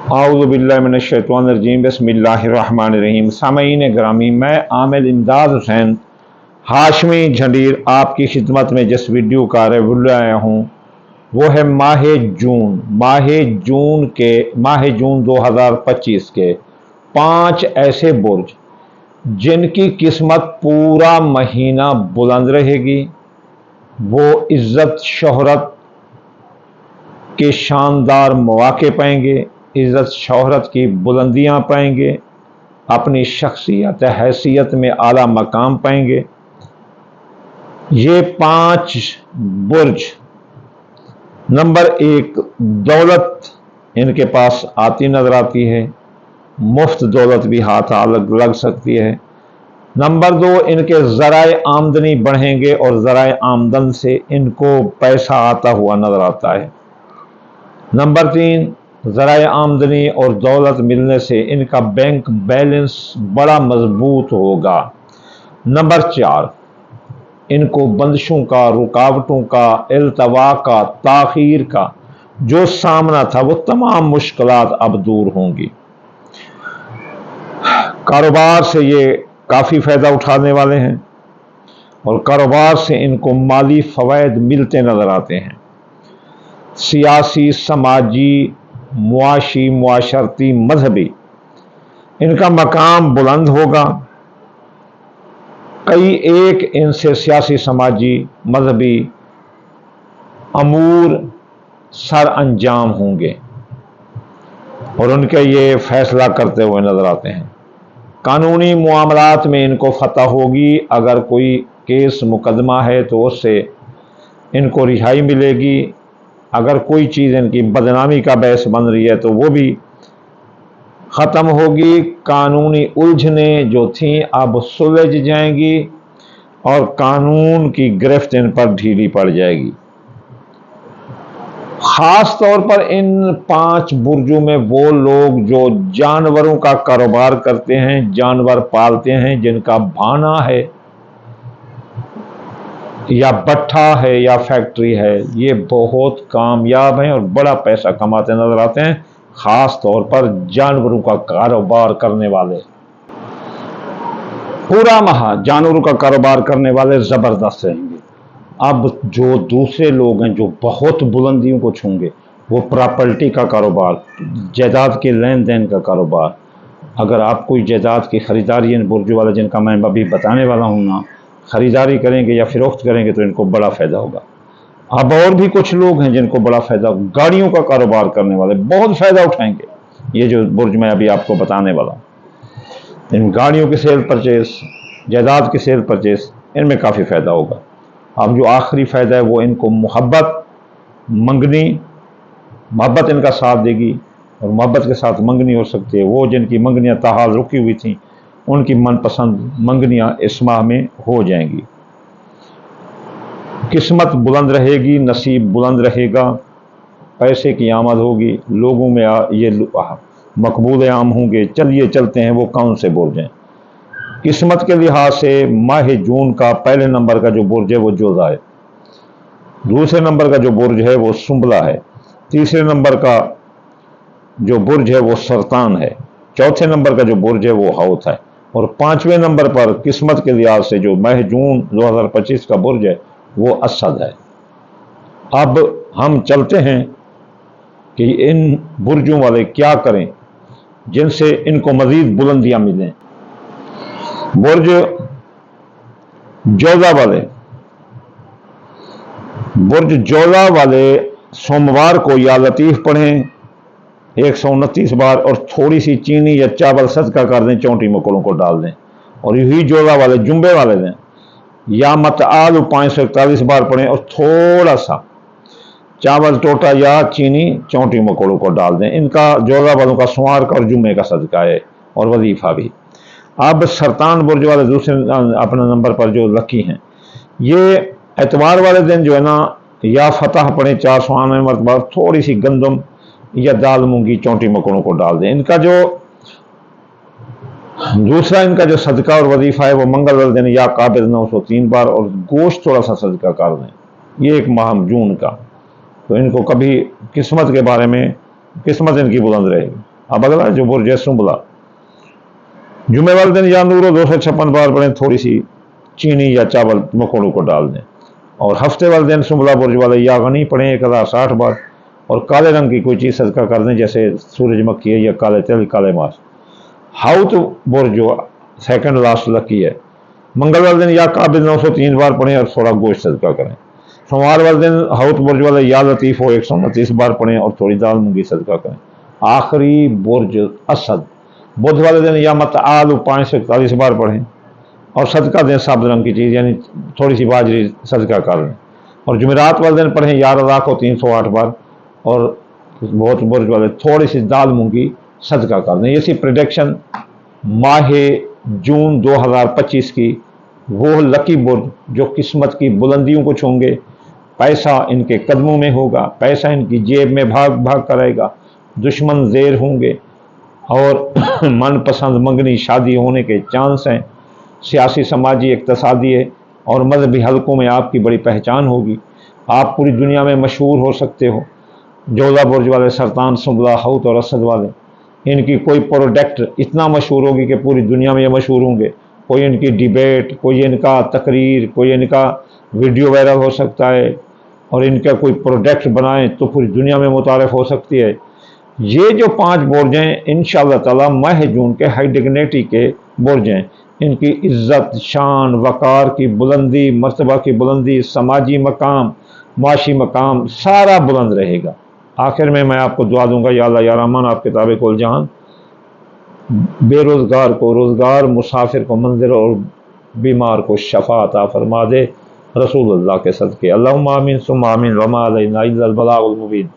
आऊज़ु बिल्लाहि मिनश शैतानिर रजीम बिस्मिल्लाहिर रहमानिर रहीम। सामईन ग्रामी, मैं आमिर इमदाद हुसैन हाशमी झंडीर आपकी खिदमत में जिस वीडियो का रिव्यू लाया हूँ वो है माह जून 2025 के 5 ऐसे बुर्ज जिनकी किस्मत पूरा महीना बुलंद रहेगी। वो इज्जत शोहरत के शानदार मौके पाएंगे, इज्जत शोहरत की बुलंदियां पाएंगे, अपनी शख्सियत हैसियत में आला मकाम पाएंगे। ये 5 बुर्ज। नंबर 1, दौलत इनके पास आती नजर आती है, मुफ्त दौलत भी हाथ लग सकती है। नंबर 2, इनके ज़राए आमदनी बढ़ेंगे और ज़राए आमदन से इनको पैसा आता हुआ नजर आता है। नंबर 3, ज़राए आमदनी और दौलत मिलने से इनका बैंक बैलेंस बड़ा मजबूत होगा। नंबर 4, इनको बंदिशों का, रुकावटों का, इल्तवा का, ताखीर का जो सामना था वो तमाम मुश्किलात अब दूर होंगी। कारोबार से ये काफ़ी फ़ायदा उठाने वाले हैं और कारोबार से इनको माली फ़वाइद मिलते नज़र आते हैं। सियासी, समाजी, मुआशी, मुआशरती, मजहबी इनका मकाम बुलंद होगा। कई एक इनसे सियासी, समाजी, मजहबी अमूर सर अंजाम होंगे और उनके ये फैसला करते हुए नजर आते हैं। कानूनी मामलात में इनको फतह होगी। अगर कोई केस मुकदमा है तो उससे इनको रिहाई मिलेगी। अगर कोई चीज़ इनकी बदनामी का बहस बन रही है तो वो भी ख़त्म होगी। कानूनी उलझने जो थीं अब सुलझ जाएंगी और कानून की गिरफ्त इन पर ढीली पड़ जाएगी। ख़ास तौर पर इन 5 बुर्जों में वो लोग जो जानवरों का कारोबार करते हैं, जानवर पालते हैं, जिनका भाना है या भट्ठा है या फैक्ट्री है, ये बहुत कामयाब हैं और बड़ा पैसा कमाते नजर आते हैं। ख़ास तौर पर जानवरों का कारोबार करने वाले, पूरा माह जानवरों का कारोबार करने वाले ज़बरदस्त रहेंगे। अब जो दूसरे लोग हैं जो बहुत बुलंदियों को छूंगे, वो प्रॉपर्टी का कारोबार, जायदाद के लेन देन का कारोबार। अगर आप कोई जायदाद की ख़रीदारी इन बुर्ज वाले जिनका मैं अभी बताने वाला हूँ ना, ख़रीदारी करेंगे या फ़रोख्त करेंगे तो इनको बड़ा फ़ायदा होगा। अब और भी कुछ लोग हैं जिनको बड़ा फ़ायदा, गाड़ियों का कारोबार करने वाले बहुत फ़ायदा उठाएंगे। ये जो बुर्ज मैं अभी आपको बताने वाला हूँ, इन गाड़ियों की सेल परचेस, जायदाद की सेल परचेस, इनमें काफ़ी फ़ायदा होगा। अब जो आखिरी फ़ायदा है वो इनको मोहब्बत, मंगनी, मोहब्बत इनका साथ देगी और मोहब्बत के साथ मंगनी हो सकती है। वो जिनकी मंगनियाँ ताहाल रुकी हुई थी उनकी मनपसंद मंगनियाँ इस माह में हो जाएंगी। किस्मत बुलंद रहेगी, नसीब बुलंद रहेगा, पैसे की आमद होगी, लोगों में ये मकबूल आम होंगे। चलिए चलते हैं वो कौन से बुर्ज हैं। किस्मत के लिहाज से माह जून का पहले नंबर का जो बुर्ज है वो जोधा है। दूसरे नंबर का जो बुर्ज है वो सुंबला है। तीसरे नंबर का जो बुर्ज है वो सरतान है। चौथे नंबर का जो बुर्ज है वो हौत है और 5वें नंबर पर किस्मत के लिहाज से जो माह जून 2025 का बुर्ज है वो असद है। अब हम चलते हैं कि इन बुर्जों वाले क्या करें जिनसे इनको मजीद बुलंदियां मिलें। बुर्ज जोधा वाले, बुर्ज जोधा वाले सोमवार को या लतीफ़ पढ़ें 129 बार और थोड़ी सी चीनी या चावल सदका कर दें, चौंटी मकोड़ों को डाल दें। और यही जोधा वाले जुम्बे वाले दें या मतआल 541 बार पढ़ें और थोड़ा सा चावल टोटा या चीनी चौंटी मकोड़ों को डाल दें। इनका जोधा वालों का सोमवार का और जुम्मे का सदका है और वजीफा भी। अब सरतान बुर्ज वाले दूसरे अपने नंबर पर जो लकी हैं, ये एतवार वाले दिन जो है ना, या फतह पढ़ें 498 मरतबा, थोड़ी सी गंदम या दाल मूंगी चौंटी मकोड़ों को डाल दें। इनका जो दूसरा इनका जो सदका और वजीफा है वो मंगलवार दिन या काबिल 903 बार और गोश्त थोड़ा सा सदका कर दें। ये एक माह जून का, तो इनको कभी किस्मत के बारे में, किस्मत इनकी बुलंद रहेगी। اب اگلا جو برج ہے سنبلا، جمعے والے دن یا نورو 256 بار پڑھیں، تھوڑی سی چینی یا چاول مکوڑوں کو ڈال دیں، اور ہفتے والے دن سنبلا برج والے یا غنی پڑھیں 1060 بار، اور کالے رنگ کی کوئی چیز صدقہ کر دیں جیسے سورج مکھی ہے یا کالے تل، کالے ماس۔ ہاؤت برج جو سیکنڈ لاسٹ لکی ہے، منگل والے دن یا قابل 903 بار پڑھیں اور تھوڑا گوشت صدقہ کریں۔ سوموار والے دن ہاؤت برج والے یا لطیف ہو 129 بار پڑھیں اور تھوڑی دال مونگی صدقہ کریں۔ آخری برج اسد، بدھ والے دن یا متعال 541 بار پڑھیں اور صدقہ دیں سبز رنگ کی چیز، یعنی تھوڑی سی باجری صدقہ کر لیں، اور جمعرات والے دن پڑھیں یا رضا کو 308 بار اور بہت برج والے تھوڑی سی دال مونگی صدقہ کر دیں۔ یہ سی پریڈکشن ماہ جون 2025 کی، وہ لکی برج جو قسمت کی بلندیوں کو چھوں گے، پیسہ ان کے قدموں میں ہوگا، پیسہ ان کی جیب میں بھاگ بھاگ کر آئے گا، دشمن زیر ہوں گے، اور من پسند منگنی شادی ہونے کے چانس ہیں، سیاسی سماجی اقتصادی اور مذہبی حلقوں میں آپ کی بڑی پہچان ہوگی، آپ پوری دنیا میں مشہور ہو سکتے ہو۔ جوزہ برج والے سرطان، سنبلا، ہاؤت اور اسد والے، ان کی کوئی پروڈکٹ اتنا مشہور ہوگی کہ پوری دنیا میں یہ مشہور ہوں گے، کوئی ان کی ڈیبیٹ، کوئی ان کا تقریر، کوئی ان کا ویڈیو وائرل ہو سکتا ہے، اور ان کا کوئی پروڈکٹ بنائیں تو پوری دنیا میں متعارف ہو سکتی ہے۔ یہ جو 5 برج ہیں انشاءاللہ تعالی ماہ جون کے ہائی ڈگنیٹی کے برج ہیں، ان کی عزت، شان، وقار کی بلندی، مرتبہ کی بلندی، سماجی مقام، معاشی مقام سارا بلند رہے گا۔ آخر میں آپ کو دعا دوں گا، یا اللہ یا رحمان آپ کتاب کل جہان بے روزگار کو روزگار، مسافر کو منزل اور بیمار کو شفا عطا فرما دے، رسول اللہ کے صدقے۔ اللہم آمین ثم آمین، وما علینا الا البلاغ المبین۔